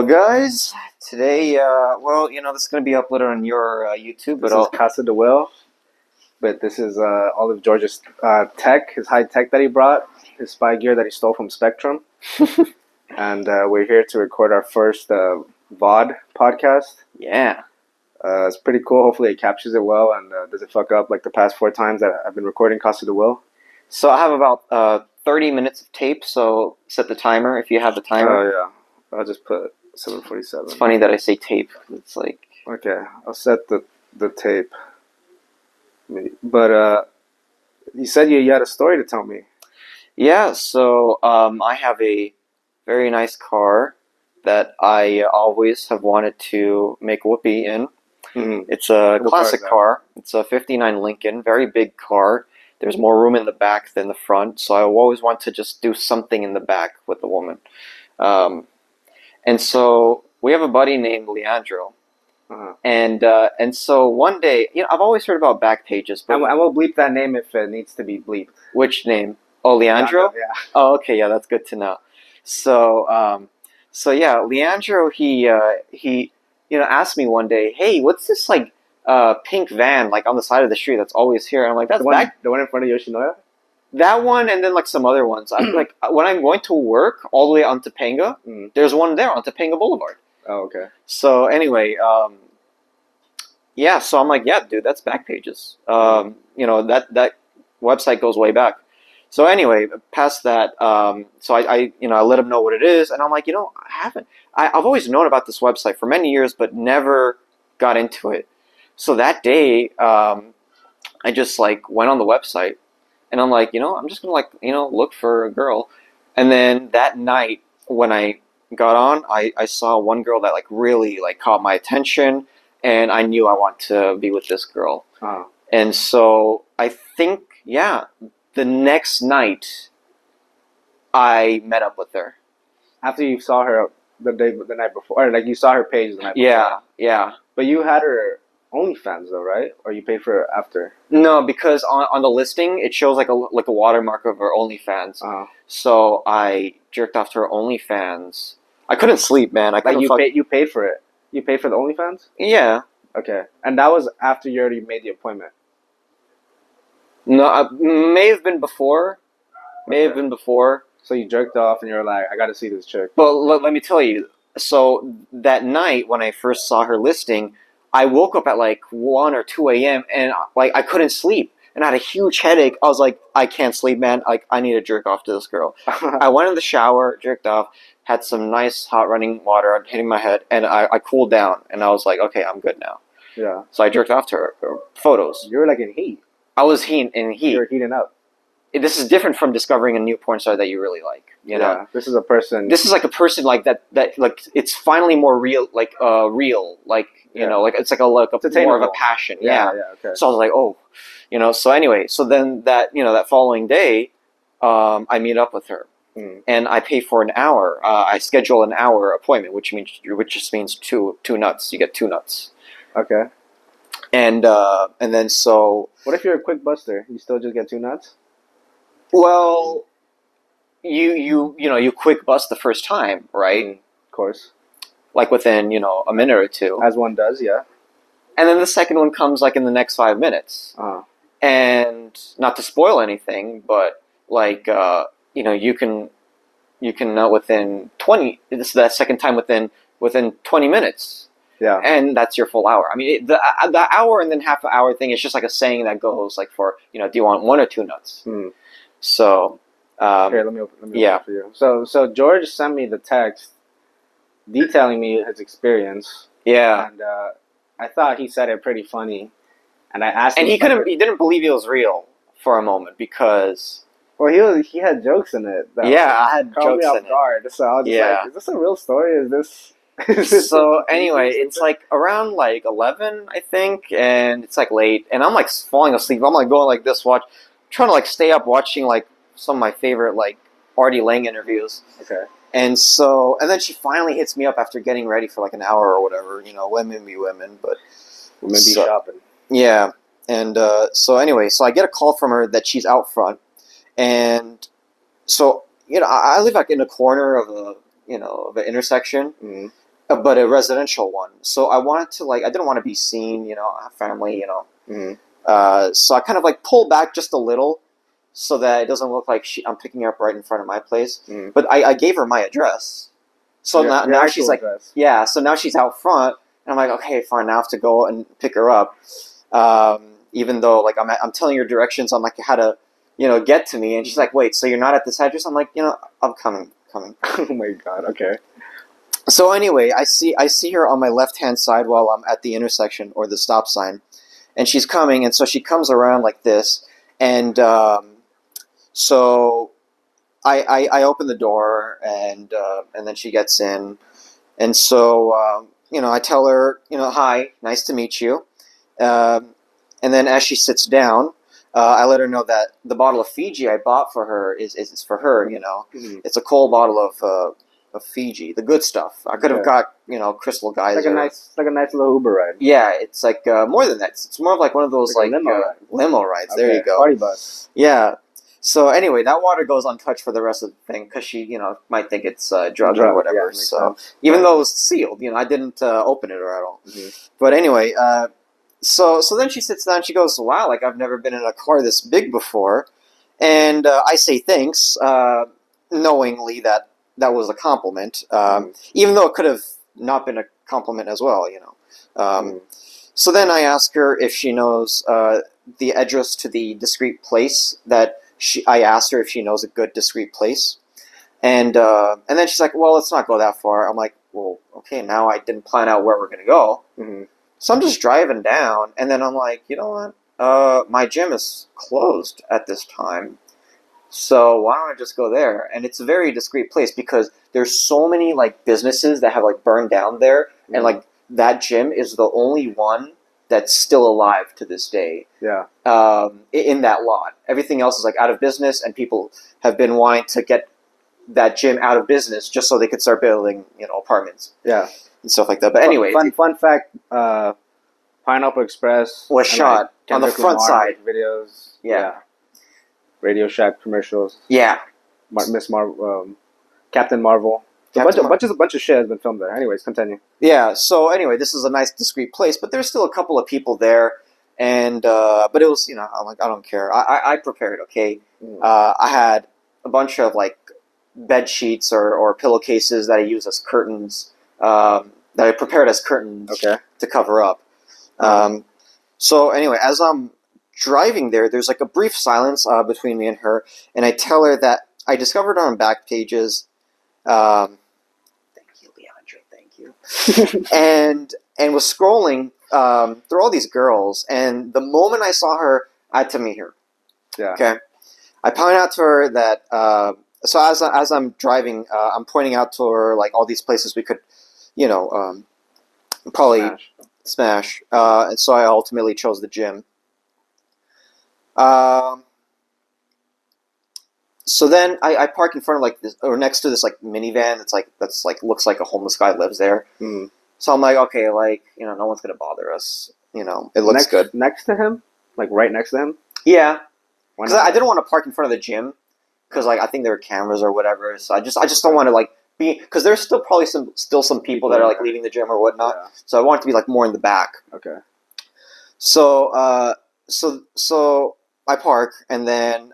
Hello, guys. Today, this is going to be uploaded on your YouTube, This but is Casa de Will, but this is all of George's tech, his high tech that he brought, his spy gear that he stole from Spectrum, and we're here to record our first VOD podcast. yeah. It's pretty cool. Hopefully, it captures it well and doesn't fuck up like the past 4 times that I've been recording Casa de Will. So I have about 30 minutes of tape, so set the timer if you have the timer. Oh yeah, I'll just put 7:47. It's funny that I say tape. It's like... Okay, I'll set the tape. But you said you had a story to tell me. Yeah, so I have a very nice car that I always have wanted to make whoopee in. Mm-hmm. It's a What classic car is that? car. It's a 59 Lincoln, very big car. There's more room in the back than the front, so I always want to just do something in the back with the woman. And so we have a buddy named Leandro. Uh-huh. And so one day, I've always heard about back pages, but I will bleep that name if it needs to be bleeped. which name? Oh, Leandro? Yeah. Oh, okay, yeah, that's good to know. So, yeah, Leandro, he asked me one day, "Hey, what's this like pink van like on the side of the street that's always here?" And I'm like, "That's The one in front of Yoshinoya? that one, and then like some other ones." I'm like, when I'm going to work all the way on Topanga, there's one there on Topanga Boulevard. Oh, okay. So anyway, yeah, so I'm like, yeah, dude, that's Backpages. That website goes way back. So anyway, past that, so I let him know what it is, and I'm like, I've always known about this website for many years, but never got into it. So that day, I just like went on the website, and I'm like, I'm just gonna look for a girl, and then that night when I got on, I saw one girl that like really like caught my attention, and I knew I want to be with this girl. Oh. And so I think, yeah, the next night I met up with her. After you saw her the night before, or like you saw her page the night before. Yeah. But you had her OnlyFans though, right? Or you paid for her after? No, because on the listing it shows like a watermark of her OnlyFans. Uh-huh. So I jerked off to her OnlyFans. I couldn't sleep, man. You paid for it. You paid for the OnlyFans? Yeah. Okay. And that was after you already made the appointment. No, may have been before. May have been before. So you jerked off and you're like, I got to see this chick. But let me tell you. So that night when I first saw her listing, I woke up at like 1 or 2 a.m. and like I couldn't sleep. And I had a huge headache. I was like, I can't sleep, man. Like, I need to jerk off to this girl. I went in the shower, jerked off, had some nice hot running water hitting my head, and I cooled down. And I was like, okay, I'm good now. Yeah. So I jerked off to her photos. You were like in heat. I was in heat. You were heating up. This is different from discovering a new porn star that you really like. You know? Yeah. This is a person. This is like a person like that like it's finally more real, like real, like like it's like a more of a passion. Yeah. Okay. So I was like, oh, So anyway, so then that that following day, I meet up with her, and I pay for an hour. I schedule an hour appointment, which just means two nuts. You get 2 nuts. Okay. And then so. What if you're a quick buster? You still just get 2 nuts? Well, you quick bust the first time, right? Of course. Like within a minute or two. As one does, yeah. And then the second one comes like in the next 5 minutes. Uh-huh. And not to spoil anything, but like you can within 20. This is that second time within 20 minutes. Yeah. And that's your full hour. I mean, the hour and then half an hour thing is just like a saying that goes like for do you want 1 or 2 nuts? So. Here, let me open it for you. So George sent me the text detailing me his experience. Yeah. And I thought he said it pretty funny. And I asked him. And he didn't believe it was real for a moment because. Well, he had jokes in it. I had jokes in it. Guard. So I was just like, is this a real story? Is this? So anyway, it's like around like 11, I think, and it's like late, and I'm like falling asleep. I'm like going like this, trying to like stay up watching like some of my favorite like Artie Lang interviews. Okay. And then she finally hits me up after getting ready for like an hour or whatever. Women be women, but women be shopping. Yeah, and so anyway, so I get a call from her that she's out front, and so I live like in a corner of of an intersection. but a residential one. So I wanted to I didn't want to be seen, have family, Mm-hmm. So I kind of like pull back just a little, so that it doesn't look like I'm picking her up right in front of my place. Mm-hmm. But I gave her my address, so now she's like, address. yeah. So now she's out front, and I'm like, okay, fine. Now I have to go and pick her up. Even though I'm telling her directions on how to get to me, and she's like, wait, so you're not at this address? I'm like, I'm coming. Oh my god. Okay. So anyway, I see her on my left hand side while I'm at the intersection or the stop sign, and she's coming, and so she comes around like this, and so I open the door, and then she gets in, and so I tell her, hi, nice to meet you, and then as she sits down, I let her know that the bottle of Fiji I bought for her is for her. Mm-hmm. It's a cold bottle of Fiji, the good stuff. I could have got Crystal Geyser. Like a nice little Uber ride. Yeah, it's like more than that. It's more of like one of those Like a limo rides. Okay. There you go. Party bus. Yeah. So anyway, that water goes untouched for the rest of the thing because she, might think it's drug or whatever. Yeah, so even though it was sealed, I didn't open it or at all. Mm-hmm. But anyway, so then she sits down. She goes, "Wow, like I've never been in a car this big before," and I say thanks, knowingly that was a compliment, even though it could have not been a compliment as well. So then I ask her if she knows the address to the discreet place that I asked her if she knows a good discreet place, and then she's like, "Well, let's not go that far." I'm like, "Well, okay, now I didn't plan out where we're gonna go." Mm-hmm. So I'm just driving down, and then I'm like, you know what? My gym is closed at this time, so why don't I just go there? And it's a very discreet place because there's so many businesses that have burned down there, Mm-hmm. and that gym is the only one that's still alive to this day. Yeah. In that lot, everything else is out of business, and people have been wanting to get that gym out of business just so they could start building apartments. Yeah. And stuff like that. But anyway, fun fact: Pineapple Express was shot on the front side. Videos. Yeah. Radio Shack commercials. Yeah. Miss Marvel, Captain Marvel. A bunch of shit has been filmed there. Anyways, continue. Yeah. So anyway, this is a nice discreet place, but there's still a couple of people there, and but it was I'm like, I don't care. I prepared. Okay. I had a bunch of bed sheets or pillowcases that I use as curtains. That I prepared as curtains to cover up. So anyway, as I'm driving there, there's a brief silence between me and her, and I tell her that I discovered her on Backpages. Thank you, Leandra. Thank you. and was scrolling through all these girls, and the moment I saw her, I had to meet her. Yeah. Okay. I point out to her that. So as I'm driving, I'm pointing out to her all these places we could, probably smash. And so I ultimately chose the gym. So then I park in front of this, or next to this minivan that's looks like a homeless guy lives there. Mm. So I'm like, okay, no one's gonna bother us. It looks good. Next to him, right next to him. Yeah, because I didn't want to park in front of the gym because I think there were cameras or whatever. So I just don't want to be, because there's still probably some people that are leaving the gym or whatnot. Yeah. So I want it to be more in the back. Okay. So so I park, and then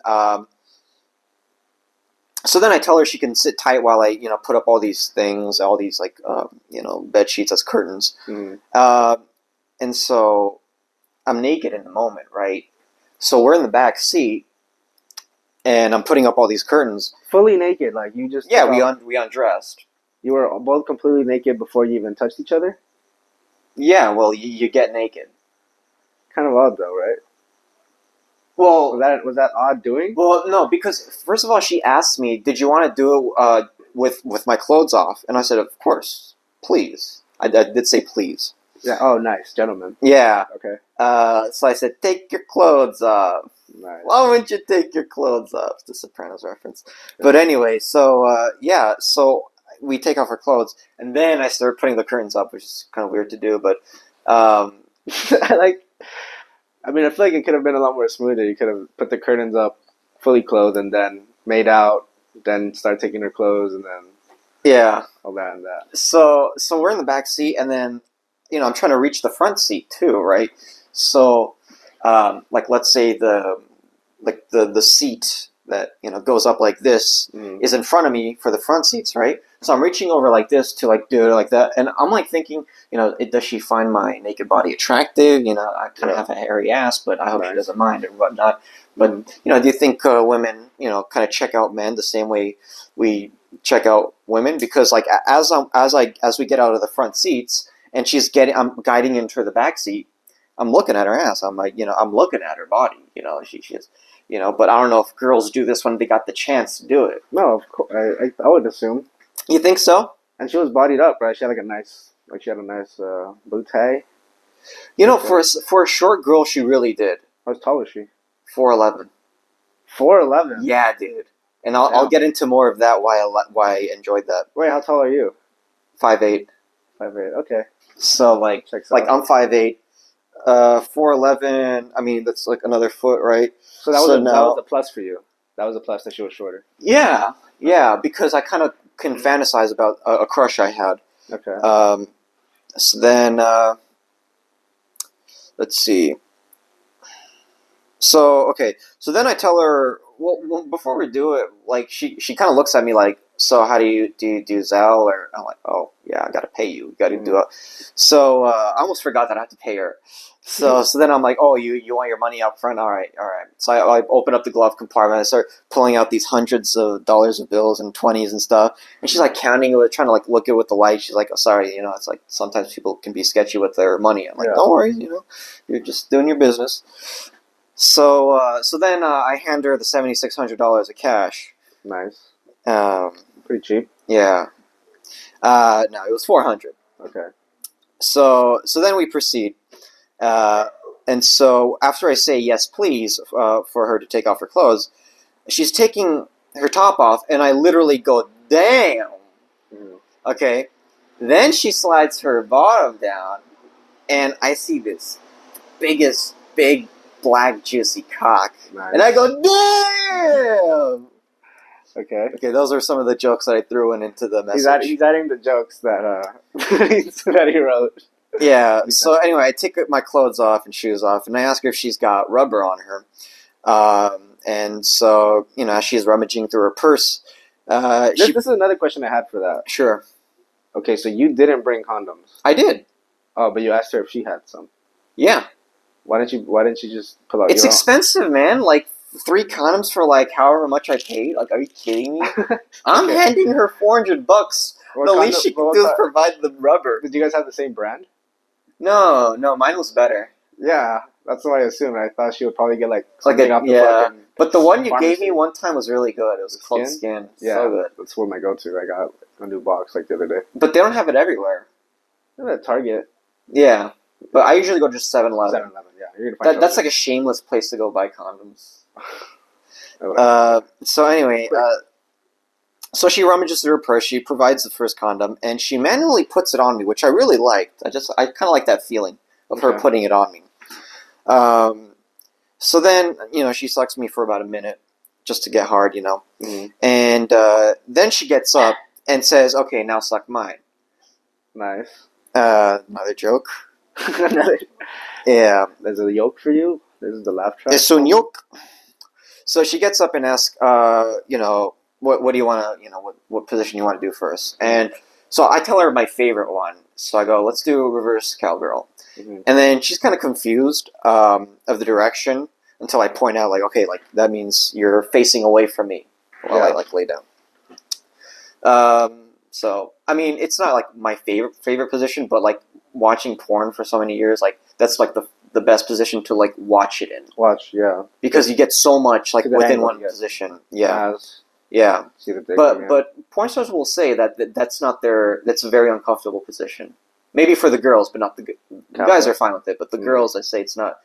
so then I tell her she can sit tight while I put up all these things, all these bed sheets as curtains. Mm. And so I'm naked in the moment, right? So we're in the back seat, and I'm putting up all these curtains. Fully naked, you just... Yeah, we undressed. You were both completely naked before you even touched each other? Yeah, well, you get naked. Kind of odd, though, right? Well, was that odd doing? Well, no, because first of all, she asked me, "Did you want to do it with my clothes off?" And I said, "Of course, please." I did say please. Yeah. Oh, nice, gentlemen. Yeah. Okay. So I said, "Take your clothes off." Nice. Why wouldn't you take your clothes off? It's the Sopranos reference. Yeah. But anyway, so so we take off our clothes, and then I start putting the curtains up, which is kind of weird to do, but I mean, I feel like it could have been a lot more smoother. You could have put the curtains up, fully clothed, and then made out, then start taking her clothes, and then... Yeah. All that and that. So we're in the back seat, and then I'm trying to reach the front seat too, right? So like let's say the seat that goes up like this Mm. is in front of me for the front seats, right? So I'm reaching over like this to like do it like that, and I'm like thinking, does she find my naked body attractive? I kind of Yeah. have a hairy ass, but I hope she Nice. doesn't mind or whatnot. But Mhm. do you think women, kind of check out men the same way we check out women? Because like as we get out of the front seats and I'm guiding into the back seat, I'm looking at her ass. I'm like, I'm looking at her body. She's, but I don't know if girls do this when they got the chance to do it. No, of course. I would assume. You think so? And she was bodied up, right? She had she had a nice bootay. For a short girl, she really did. How tall was she? 4'11". 4'11". Yeah, dude. And I'll get into more of that why I enjoyed that. Wait, how tall are you? 5'8". 5'8". Okay. So like Checks like out. I'm 5'8". 4'11". I mean that's like another foot, right? So that was a plus for you. That was a plus that she was shorter. Yeah, because I kind of can fantasize about a crush I had. Okay. So then, let's see. So okay, so then I tell her, well before we do it, like she kind of looks at me like, so how do you Zelle? Or I'm like, oh yeah, I gotta pay you. Got to do it. So I almost forgot that I have to pay her. So then I'm like, oh, you want your money up front? All right. So I open up the glove compartment. I start pulling out these hundreds of dollars of bills and 20s and stuff. And she's like counting it, trying to like look at it with the light. She's like, oh, sorry, it's like sometimes people can be sketchy with their money. I'm like, don't worry, you're just doing your business. So then I hand her the $7,600 of cash. Nice. Pretty cheap. Yeah. No, it was 400. Okay. So then we proceed. And so after I say yes, please, for her to take off her clothes, she's taking her top off, and I literally go, damn. Mm. Okay. Then she slides her bottom down, and I see this big black juicy cock, Nice. and I go, damn. Okay. Okay, those are some of the jokes that I threw into the message. He's adding the jokes that that he wrote. Yeah. So anyway, I take my clothes off and shoes off, and I ask her if she's got rubber on her. And so as she's rummaging through her purse, this is another question I had for that. Sure. Okay, so you didn't bring condoms. I did. Oh, but you asked her if she had some. Yeah. Why didn't you just pull out? It's expensive, man. Like 3 condoms for like however much I paid. Like, are you kidding me? I'm handing her $400. The least she can do is provide the rubber. Did you guys have the same brand? No, mine was better. Yeah, that's what I assumed. I thought she would probably get like but the one you gave me one time was really good. It was called Skin. Yeah, so good. That's one of my go-to. I got a new box like the other day. But they don't have it everywhere. They're at Target. Yeah, but I usually go just 7-Eleven. 7-Eleven, yeah. You're gonna find that's like a shameless place to go buy condoms. So anyway, so she rummages through her purse. She provides the first condom, and she manually puts it on me, which I really liked. I kind of like that feeling of her putting it on me. So then, she sucks me for about a minute just to get hard, Mm-hmm. And then she gets up and says, okay, now suck mine. Nice. Another joke. Yeah. There's a yoke for you? This is the laugh track? Es un yoke. So she gets up and asks, what do you want to, what position you want to do first? And so I tell her my favorite one. So I go, let's do reverse cowgirl. Mm-hmm. And then she's kind of confused of the direction until I point out, like, okay, like that means you're facing away from me while I like lay down. So I mean, it's not like my favorite position, but like watching porn for so many years, like that's like the best position to like watch it in. Yeah. Because you get so much like within one position. Yeah. Yeah. See the dick, but porn stars will say that's a very uncomfortable position. Maybe for the girls, but not the guys are fine with it. But the girls, I say it's not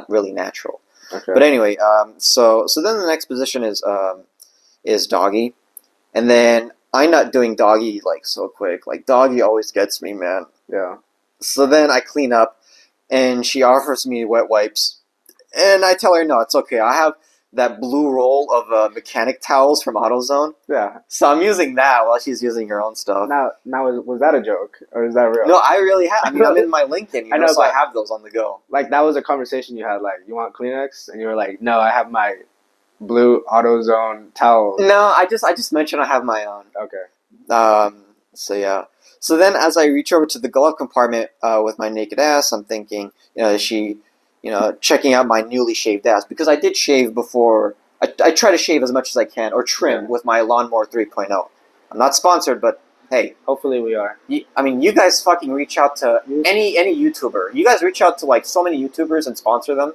really natural. Okay. But anyway, so then the next position is doggy, and then I'm not doing doggy like so quick. Like doggy always gets me, man. Yeah. So then I clean up, and she offers me wet wipes, and I tell her no, it's okay. I have that blue roll of mechanic towels from AutoZone. Yeah. So I'm using that while she's using her own stuff. Now, was that a joke or is that real? No, I really have. I mean, I'm in my LinkedIn, I know, so I but have those on the go. like that was a conversation you had. Like, you want Kleenex, and you were like, no, I have my blue AutoZone towels. No, I just mentioned I have my own. Okay. So yeah. So then, as I reach over to the glove compartment with my naked ass, I'm thinking, is she, checking out my newly shaved ass, because I did shave before. I try to shave as much as I can or trim with my lawnmower 3.0. I'm not sponsored, but hey, hopefully we are. I mean, you guys fucking reach out to any YouTuber. You guys reach out to like so many YouTubers and sponsor them.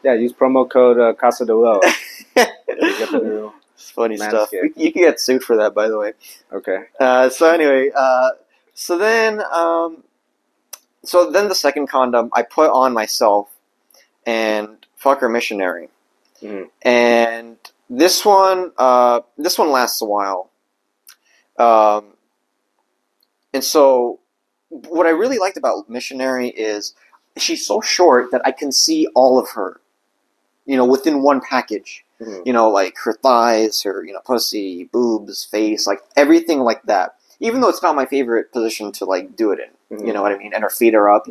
Yeah, use promo code Casa de Will. Get the new it's funny stuff. Manscaped. You can get sued for that, by the way. Okay. So anyway, so then the second condom I put on myself, and fucker missionary, and this one lasts a while, and so what I really liked about missionary is she's so short that I can see all of her, within one package. Like her thighs, her, pussy, boobs, face, like everything like that. Even though it's not my favorite position to like do it in, you know what I mean? And her feet are up,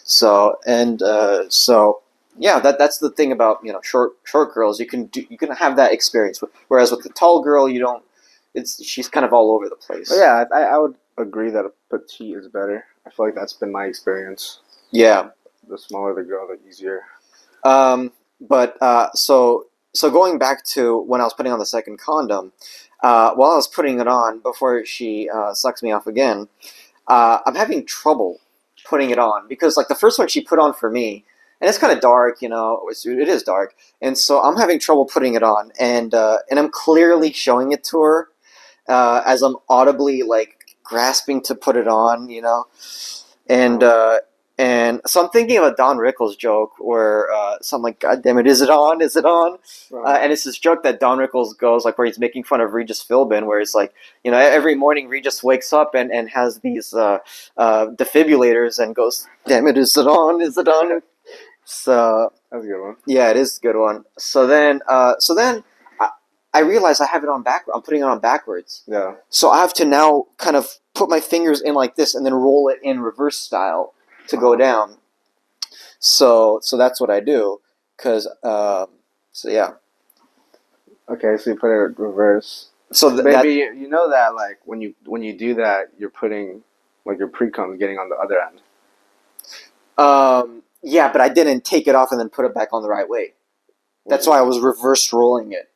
So yeah, that's the thing about short girls. You can have that experience. Whereas with the tall girl, you don't. She's kind of all over the place. But yeah, I would agree that a petite is better. I feel like that's been my experience. Yeah. The smaller the girl, the easier. So going back to when I was putting on the second condom, while I was putting it on before she sucks me off again, I'm having trouble putting it on because like the first one she put on for me, and it's kind of dark, it is dark, and so I'm having trouble putting it on, and I'm clearly showing it to her as I'm audibly like grasping to put it on, and so I'm thinking of a Don Rickles joke where so I'm like, God damn it, is it on? Is it on? And it's this joke that Don Rickles goes like where he's making fun of Regis Philbin, where it's like, every morning Regis wakes up and has these defibrillators and goes, damn it, is it on? Is it on? So that's a good one. Yeah, it is a good one. So then I realize I have it on backward. I'm putting it on backwards. Yeah. So I have to now kind of put my fingers in like this and then roll it in reverse style to go down. So that's what I do. Cause so yeah. Okay, so you put it reverse. So maybe you know that like when you do that, you're putting like your pre-cum getting on the other end. Yeah, but I didn't take it off and then put it back on the right way. That's why I was reverse rolling it.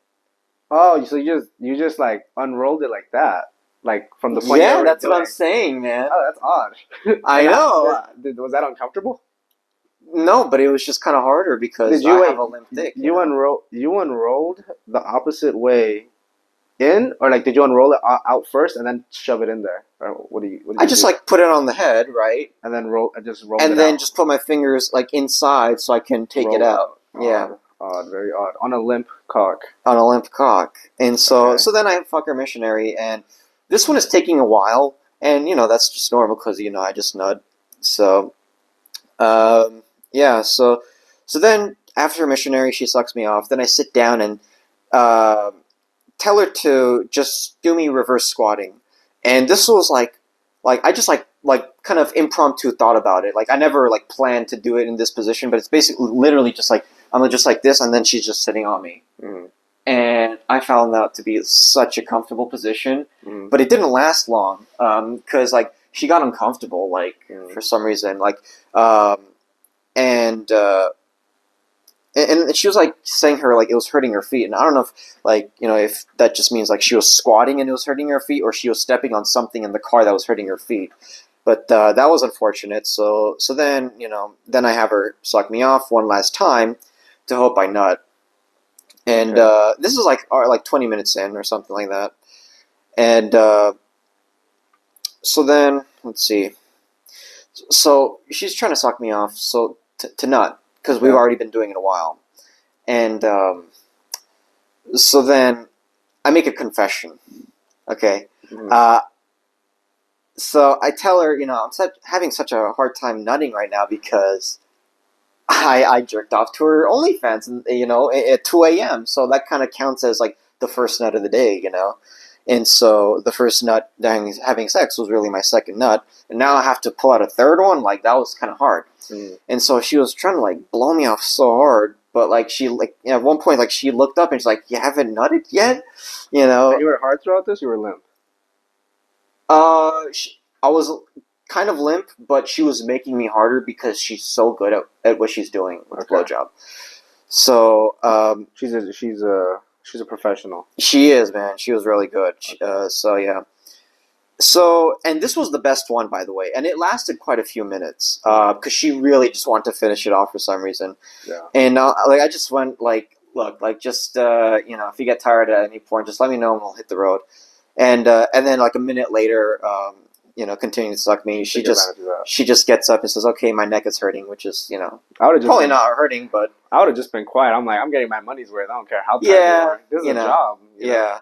Oh, so you just like unrolled it like that, like from the point. Yeah, that's what I'm saying, man. Oh, that's odd. I know. Was that uncomfortable? No, but it was just kind of harder because I have a limp dick. You unrolled the opposite way in, or like did you unroll it out first and then shove it in there? Or what do you? I just like put it on the head, right? And then roll just put my fingers like inside so I can take it out. Yeah. Odd, very odd. On a limp cock. On a limp cock. And so then I have fucker missionary, and this one is taking a while, and that's just normal because I just nut. So yeah, so then after missionary she sucks me off, then I sit down and tell her to just do me reverse squatting. And this was like I just like kind of impromptu thought about it. Like I never like planned to do it in this position, but it's basically literally just like I'm just like this, and then she's just sitting on me. And I found that to be such a comfortable position, but it didn't last long because like she got uncomfortable for some reason, and she was like saying it was hurting her feet, and I don't know if if that just means like she was squatting and it was hurting her feet, or she was stepping on something in the car that was hurting her feet. But that was unfortunate. So then then I have her suck me off one last time to hope I nut. And this is like 20 minutes in or something like that. And so then let's see. So she's trying to suck me off to nut because we've already been doing it a while. And so then I make a confession. Okay. So I tell her, I'm having such a hard time nutting right now because I jerked off to her OnlyFans, and at 2 a.m. So that kind of counts as like the first nut of the day, And so the first nut having sex was really my second nut, and now I have to pull out a third one. Like that was kind of hard. And so she was trying to like blow me off so hard, but like she at one point like she looked up and she's like, "You haven't nutted yet," And you were hard throughout this. You were limp. I was kind of limp, but she was making me harder because she's so good at what she's doing with the blowjob. So she's a professional. She is, man. She was really good. So yeah. So, and this was the best one, by the way, and it lasted quite a few minutes because she really just wanted to finish it off for some reason. Yeah. And like I just went like, look, like just if you get tired at any point, just let me know and we'll hit the road. And then like a minute later, continuing to suck me, she just gets up and says, "Okay, my neck is hurting," which is I would have probably not hurting, but I would have just been quiet. I'm like, I'm getting my money's worth. I don't care how tired you are. This is a job. Yeah.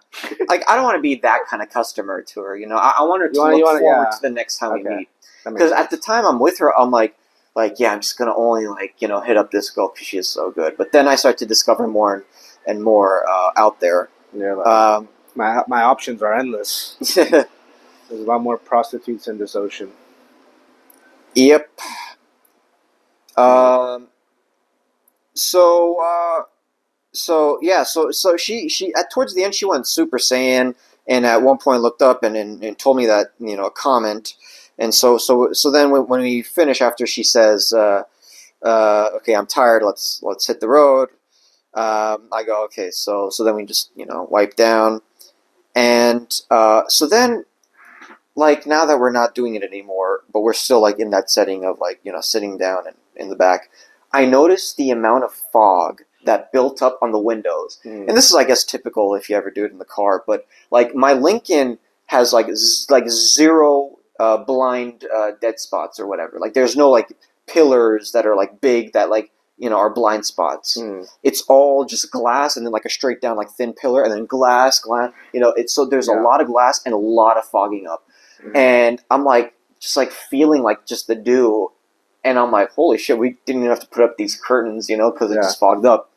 Like, I don't want to be that kind of customer to her, I want her to look forward to the next time we meet. Because at the time I'm with her, I'm like, yeah, I'm just going to only, hit up this girl because she is so good. But then I start to discover more and more out there. Yeah, my options are endless. There's a lot more prostitutes in this ocean. Yep. So she at towards the end she went Super Saiyan, and at one point looked up and told me that a comment, and so then when we finish after she says, "Okay, I'm tired. Let's hit the road." I go, "Okay." So then we just wipe down, and so then like now that we're not doing it anymore, but we're still like in that setting of like sitting down and in the back, I noticed the amount of fog that built up on the windows. And this is, I guess, typical if you ever do it in the car. But like my Lincoln has like zero blind dead spots or whatever. Like there's no like pillars that are like big that like are blind spots. It's all just glass and then like a straight down like thin pillar and then glass. It's so there's a lot of glass and a lot of fogging up. And I'm like just like feeling like just the dew. And I'm like, holy shit, we didn't even have to put up these curtains, because it just fogged up.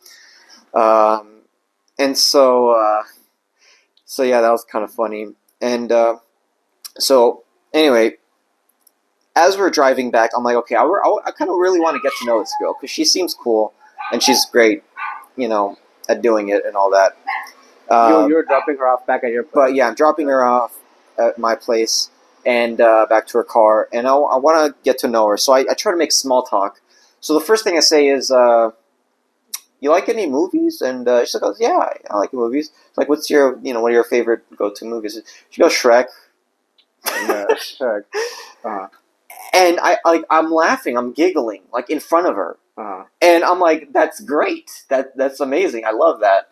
And so yeah, that was kind of funny. And so anyway, as we're driving back, I'm like, okay, I kind of really want to get to know this girl because she seems cool and she's great, at doing it and all that. You were dropping her off back at your place. But yeah, I'm dropping her off at my place and back to her car, and I want to get to know her. So I try to make small talk. So the first thing I say is, "You like any movies?" And she goes, "Yeah, I like movies." Like, what's your, one of your favorite go-to movies? She goes, "Shrek." Yeah, Shrek. And I'm laughing, I'm giggling, like in front of her, and I'm like, "That's great. That's amazing. I love that."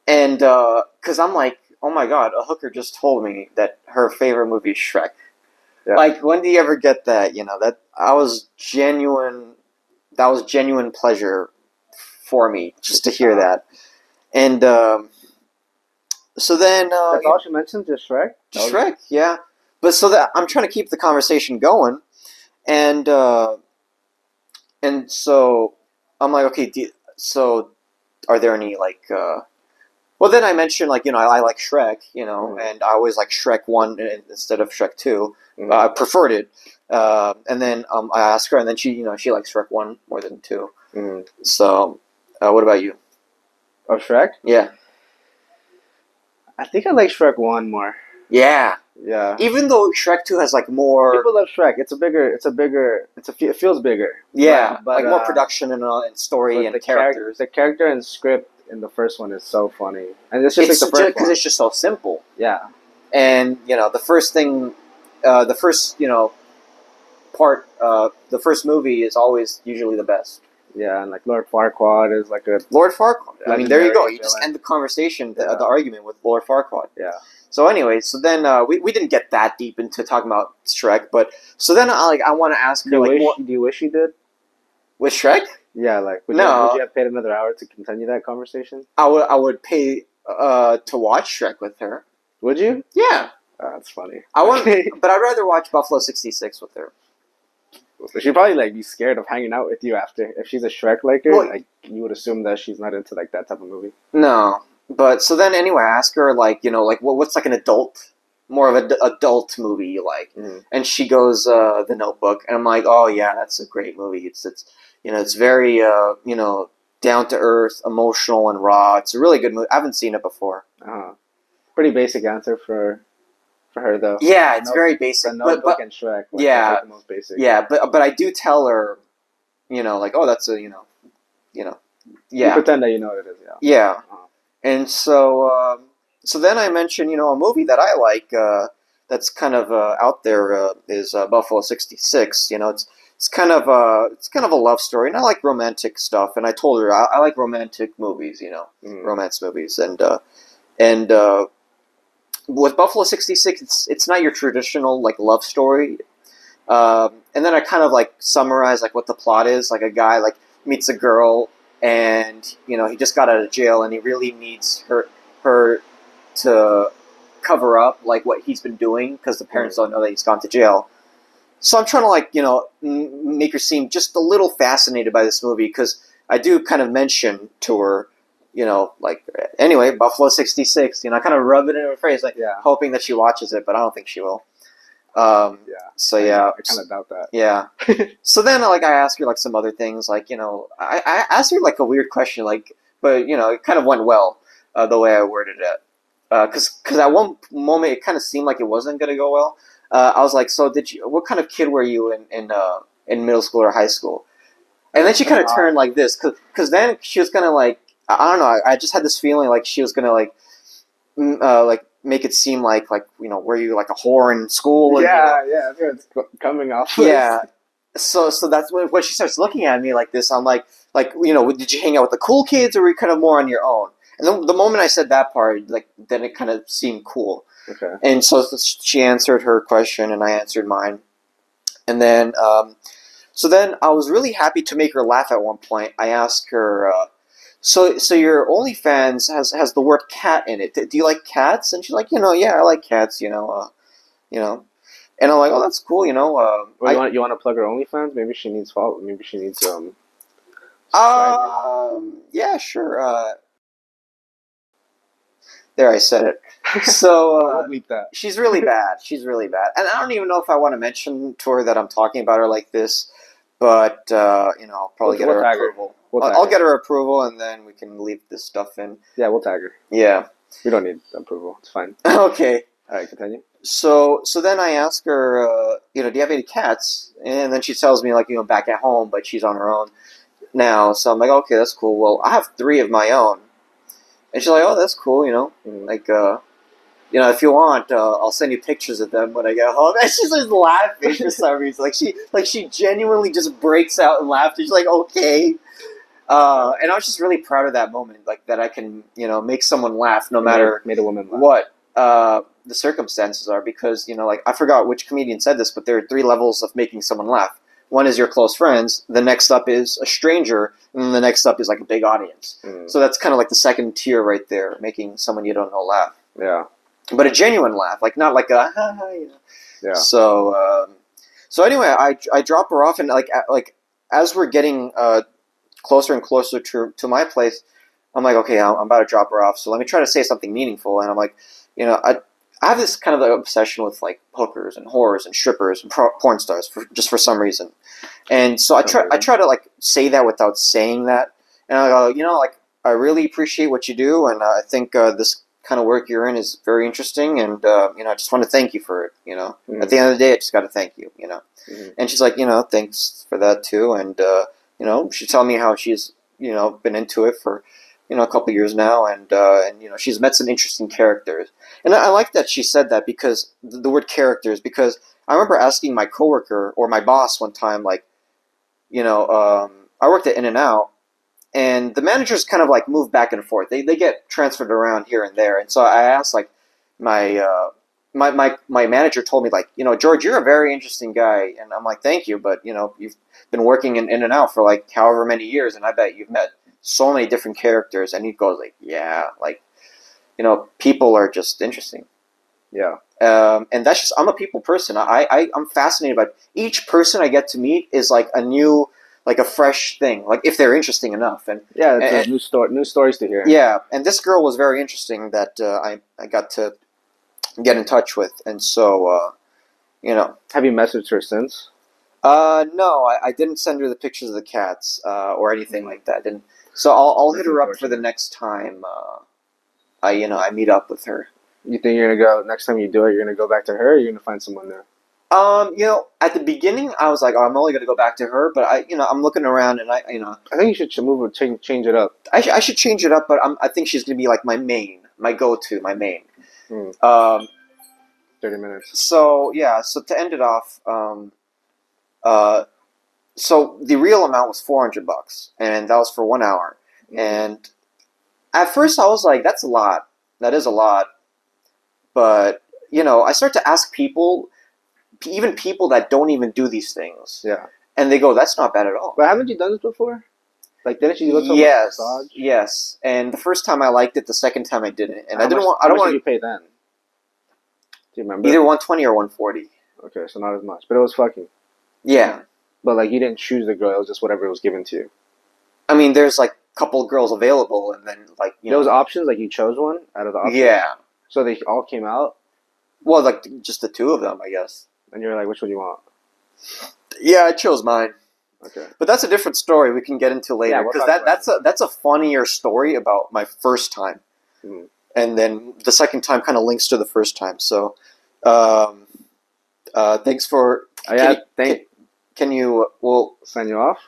And because I'm like, oh my god, a hooker just told me that her favorite movie is Shrek. Yeah. Like, when do you ever get that? That was genuine pleasure for me just to hear that. And so then that's all she mentioned, just Shrek. Just Shrek, yeah. But so that I'm trying to keep the conversation going, and so I'm like, okay, so are there any like? Well, then I mentioned like I like Shrek, and I always like Shrek 1 instead of Shrek 2. I preferred it, and then I asked her, and then she she likes Shrek 1 more than 2. So, what about you? Oh, Shrek? Yeah. I think I like Shrek 1 more. Yeah. Yeah. Even though Shrek 2 has like more. People love Shrek. It feels bigger. Yeah, but like more production and story and characters. The character and script in the first one is so funny, and it's just like the first one because it's just so simple. Yeah. And the first thing, the first part, the first movie is always usually the best. Yeah, and like Lord Farquaad is like a Lord Farquaad. I mean, there you go. You just end the conversation, the argument with Lord Farquaad. Yeah. So anyway, so then we didn't get that deep into talking about Shrek, but so then I want to ask her do you wish you did with Shrek? Yeah, like would you have paid another hour to continue that conversation? I would pay to watch Shrek with her. Would you? Yeah. That's funny. But I'd rather watch Buffalo 66 with her. She'd probably like be scared of hanging out with you after. If she's a Shrek liker, Well, like you would assume that she's not into like that type of movie. no, but so then anyway, I ask her like like what's like an adult, more of an adult movie you like, Mm. and she goes The Notebook, and I'm like, oh yeah, that's a great movie. It's it's very down to earth, emotional and raw. It's a really good movie. I haven't seen it before. Pretty basic answer for her though. Yeah, The it's very The basic, Notebook and Shrek were yeah, like the most basic. yeah, but I do tell her, like, oh, that's a you know, You yeah, pretend that you know what it is, yeah. yeah. Uh-huh. And so then I mentioned, a movie that I like that's kind of out there is Buffalo '66. It's kind of a love story, and I like romantic stuff. And I told her I like romantic movies, Mm. romance movies, and with Buffalo '66, it's not your traditional like love story. And then I kind of like summarize like what the plot is. Like a guy like meets a girl, and he just got out of jail, and he really needs her to cover up like what he's been doing because the parents don't know that he's gone to jail. So I'm trying to like make her seem just a little fascinated by this movie because I do kind of mention to her, like anyway, Buffalo '66. I kind of rub it in her face, like Yeah. hoping that she watches it, but I don't think she will. Yeah. So yeah, I kind of doubt that. yeah. So then, like, I asked her like some other things, like I asked her like a weird question, like, but it kind of went well the way I worded it, because at one moment it kind of seemed like it wasn't gonna go well. I was like, so did you? What kind of kid were you in middle school or high school? And then she kind of turned like this, because then she was gonna like I don't know. I just had this feeling like she was gonna like make it seem like were you like a whore in school? And, Yeah, that's where it's coming off. yeah. So that's when she starts looking at me like this. I'm like did you hang out with the cool kids or were you kind of more on your own? And then the moment I said that part, like then it kind of seemed cool. Okay. And so she answered her question and I answered mine. And then so then I was really happy to make her laugh at one point. I asked her, so your OnlyFans has the word cat in it. Do you like cats? And she's like, yeah, I like cats. You know. And I'm like, oh, that's cool. Well, you want to plug her OnlyFans? Maybe she needs follow. Maybe she needs subscribers. Yeah, sure. There, I said it. So I'll bleep that. she's really bad. She's really bad, and I don't even know if I want to mention to her that I'm talking about her like this. But I'll probably get her tag her. approval. We'll tag I'll her. get her approval, and then we can leave this stuff in. Yeah, we'll tag her. Yeah. We don't need approval. It's fine. Okay. All right, continue. So then I ask her, do you have any cats? And then she tells me like back at home, but she's on her own now. So I'm like, okay, that's cool. Well, I have 3 of my own, and she's like, oh, that's cool. Mhm. Like if you want, I'll send you pictures of them when I get home. And she's just laughing for some reason. Like she genuinely just breaks out in laughter. She's like, okay. And I was just really proud of that moment, like that I can, make someone laugh no matter Made a woman laugh. what the circumstances are. Because like I forgot which comedian said this, but there are 3 levels of making someone laugh. One is your close friends. The next up is a stranger, and then the next up is like a big audience. Mm. So that's kind of like the second tier right there, making someone you don't know laugh. Yeah. But a genuine laugh, like not like a ha ha. Yeah. So anyway, I drop her off, and like as we're getting closer and closer to my place, I'm like, okay, I'm about to drop her off. So let me try to say something meaningful. And I'm like, I have this kind of like obsession with like hookers and whores and strippers and porn stars for some reason. And so I try to like say that without saying that. And I go, like I really appreciate what you do, and I think this kind of work you're in is very interesting, and I just want to thank you for it. Mm-hmm. At the end of the day, I just got to thank you. Mm-hmm. And she's like, thanks for that too, and she told me how she's been into it for a couple years now, and she's met some interesting characters, and I like that she said that because the word characters, because I remember asking my coworker or my boss one time, like, I worked at In-N-Out. And the managers kind of like move back and forth. They get transferred around here and there. And so I asked like my manager told me like, George, you're a very interesting guy. And I'm like, thank you, but you've been working in In-N-Out for like however many years, and I bet you've met so many different characters. And he goes like, yeah, like people are just interesting. Yeah. And that's just I'm a people person. I'm fascinated by each person I get to meet is like a new, like a fresh thing. Like if they're interesting enough, Yeah, it's and a new stories to hear. yeah, and this girl was very interesting that I got to get in touch with, and so you know. Have you messaged her since? No, I didn't send her the pictures of the cats or anything like that. And so I'll hit That's her up for the unfortunate. next time I meet up with her. You think you're gonna go next time you do it? You're gonna go back to her. Or you're gonna find someone new. At the beginning I was like, oh, I'm only gonna go back to her, but I'm looking around and I think you should move or change it up. I should change it up, but I think she's gonna be like my go-to, my main. Hmm. Um, 30 minutes. so yeah, so to end it off, uh, so the real amount was $400, and that was for 1 hour. And at first I was like, that's a lot. That is a lot. But I start to ask people, even people that don't even do these things, Yeah. and they go, "That's not bad at all." But haven't you done this before? Like, didn't you go to a Yes, massage? yes. And the first time I liked it, the second time I didn't, and I How didn't much? want. I How don't much did want you pay then? Do you remember? either 120 or 140. Okay, so not as much, but it was fucking. Yeah, But like, you didn't choose the girl; it was just whatever was given to you. I mean, there's like a couple of girls available, and then like There was options, like you chose one out of the options. Yeah. So they all came out, Well, like just the two of them, I guess. and you're like, which one do you want? Yeah, I chose mine. Okay. But that's a different story we can get into later, Yeah, we'll because talk about that's a funnier story about my first time, Mhm. and then the second time kind of links to the first time. So, thanks for. Yeah, Can you? Well, sign you off.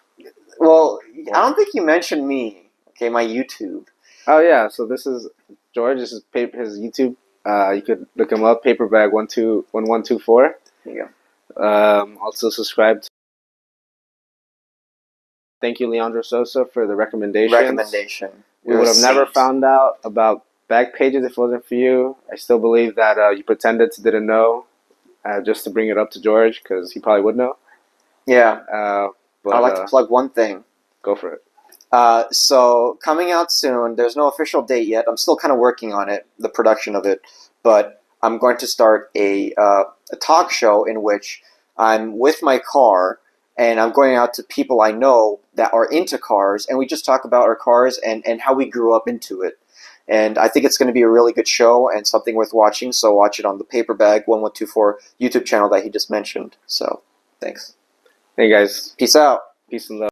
well, I don't think you mentioned me. Okay, my YouTube. Oh yeah, so this is George. This is his YouTube. You could look him up. Paperbag 1124. There you go. Also subscribe. Thank you, Leandro Sosa, for the recommendation. We You're would a have never saint. found out about back pages if it wasn't for you. I still believe that you pretended to didn't know, just to bring it up to George because he probably would know. Yeah, But I'd like to plug one thing. go for it. So coming out soon. There's no official date yet. I'm still kind of working on it, the production of it, but I'm going to start a talk show in which I'm with my car and I'm going out to people I know that are into cars, and we just talk about our cars and how we grew up into it. And I think it's going to be a really good show and something worth watching. So watch it on the Paperbag 1124 YouTube channel that he just mentioned. So thanks. Hey guys, Peace out. peace and love.